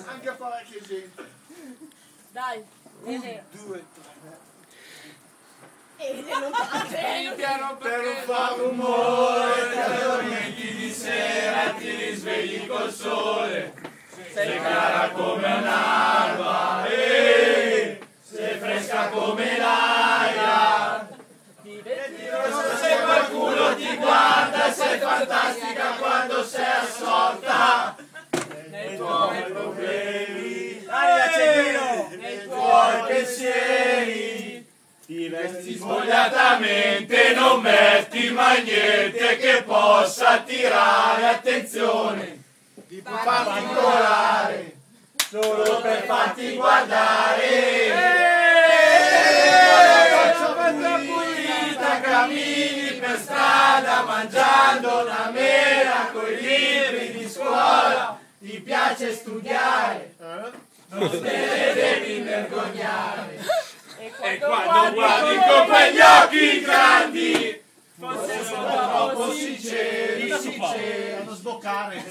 Anche parecchia gente. Dai, 1, 2, 3. Piano Per non far rumore, ti addormenti di sera, ti risvegli col sole. Sei cara come un'alba, sei fresca come l'aria. Se qualcuno ti guarda, sei fantastica quando sei assorta nei tuoi problemi, nei tuoi pensieri. Ti vesti svogliatamente, non metti mai niente che possa attirare attenzione di particolare, solo per farti guardare. Pulita, cammini per strada mangiando una mela coi libri di scuola, ti piace studiare, non te ne devi vergognare. E quando guardi con quegli occhi grandi, forse sono troppo sinceri, fanno sboccare.